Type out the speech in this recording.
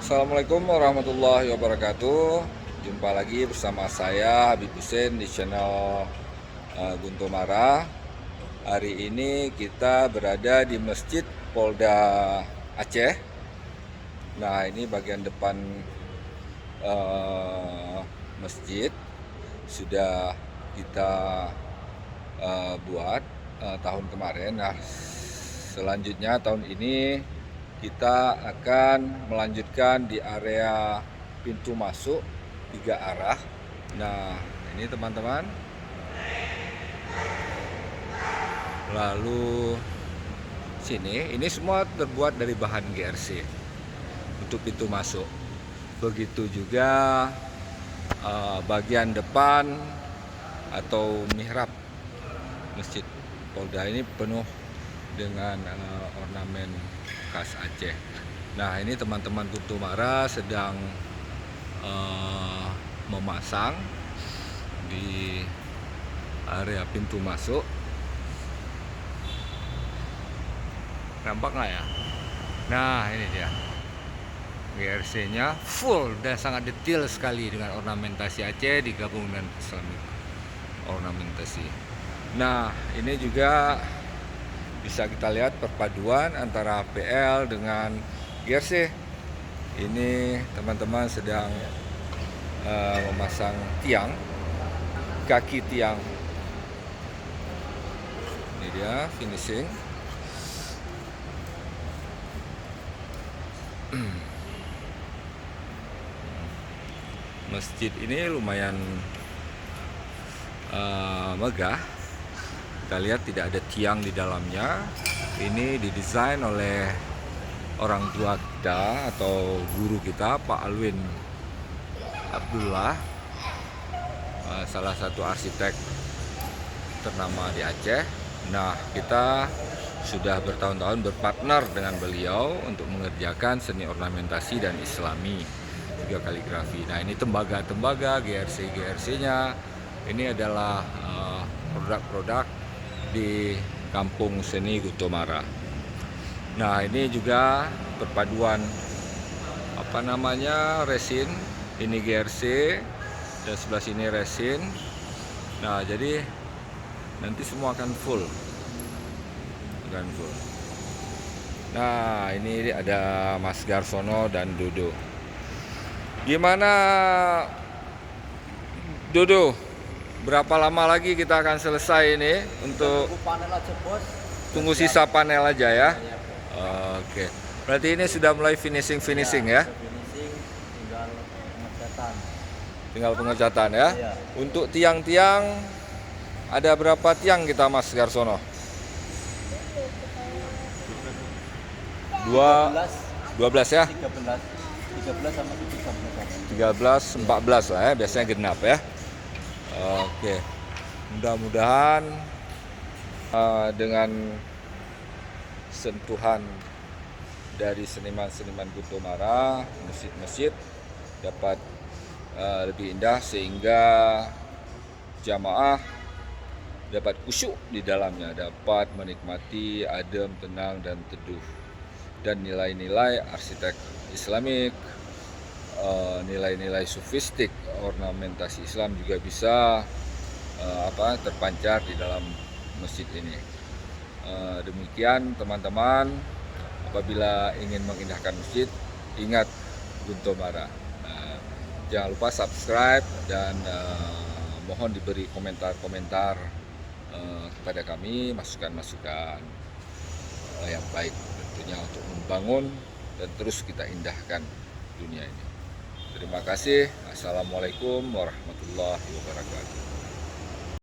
Assalamualaikum warahmatullahi wabarakatuh. Jumpa lagi bersama saya Habib Hussein di channel Guntur Mara. Hari ini kita berada di Masjid Polda Aceh. Nah, ini bagian depan masjid sudah kita buat tahun kemarin. Nah, selanjutnya tahun ini kita akan melanjutkan di area pintu masuk 3 arah. Nah, ini teman-teman. Lalu ini semua terbuat dari bahan GRC untuk pintu masuk. Begitu juga bagian depan atau mihrab Masjid Polda ini penuh dengan ornamen khas Aceh. Nah, ini teman-teman Guntur Mara sedang memasang di area pintu masuk. Nampak nggak ya? Nah, ini dia. GRC-nya full dan sangat detail sekali dengan ornamentasi Aceh digabung dengan Islamic ornamentasi. Nah, ini juga bisa kita lihat perpaduan antara PL dengan GRC. Ini teman-teman sedang memasang tiang, kaki tiang. Ini dia finishing. Masjid ini lumayan megah. Kita lihat tidak ada tiang di dalamnya. Ini didesain oleh orang tua kita atau guru kita, Pak Alwin Abdullah, salah satu arsitek ternama di Aceh. Nah, kita sudah bertahun-tahun berpartner dengan beliau untuk mengerjakan seni ornamentasi dan islami, juga kaligrafi. Nah, ini tembaga-tembaga, GRC-nya. Ini adalah produk-produk di Kampung Seni Guntur Mara. Nah, ini juga perpaduan resin. Ini GRC dan sebelah sini resin. Nah, jadi nanti semua akan full. Nah, ini ada Mas Garsono dan Dodo. Gimana, Dodo? Berapa lama lagi kita akan selesai ini untuk Tunggu panel aja, Bos. tunggu sisa panel aja ya? Ya, ya, Oke. Berarti ini sudah mulai finishing ya? finishing, tinggal pengecatan. Tinggal pengecatan ya. Ya. Untuk tiang-tiang ada berapa tiang kita, Mas Garsono? 12 ya? 13 sama 17. 13, 14 lah ya, biasanya genap ya. Oke. Mudah-mudahan dengan sentuhan dari seniman-seniman Guntur Mara, masjid-masjid dapat lebih indah sehingga jamaah dapat khusyuk di dalamnya, dapat menikmati adem, tenang, dan teduh. Dan nilai-nilai arsitek Islamik, nilai-nilai sufistik, ornamentasi Islam juga bisa terpancar di dalam masjid ini. Demikian teman-teman, apabila ingin mengindahkan masjid, ingat Guntur Mara. Jangan lupa subscribe dan mohon diberi komentar-komentar kepada kami, masukan-masukan yang baik tentunya untuk membangun dan terus kita indahkan dunia ini. Terima kasih. Assalamualaikum warahmatullahi wabarakatuh.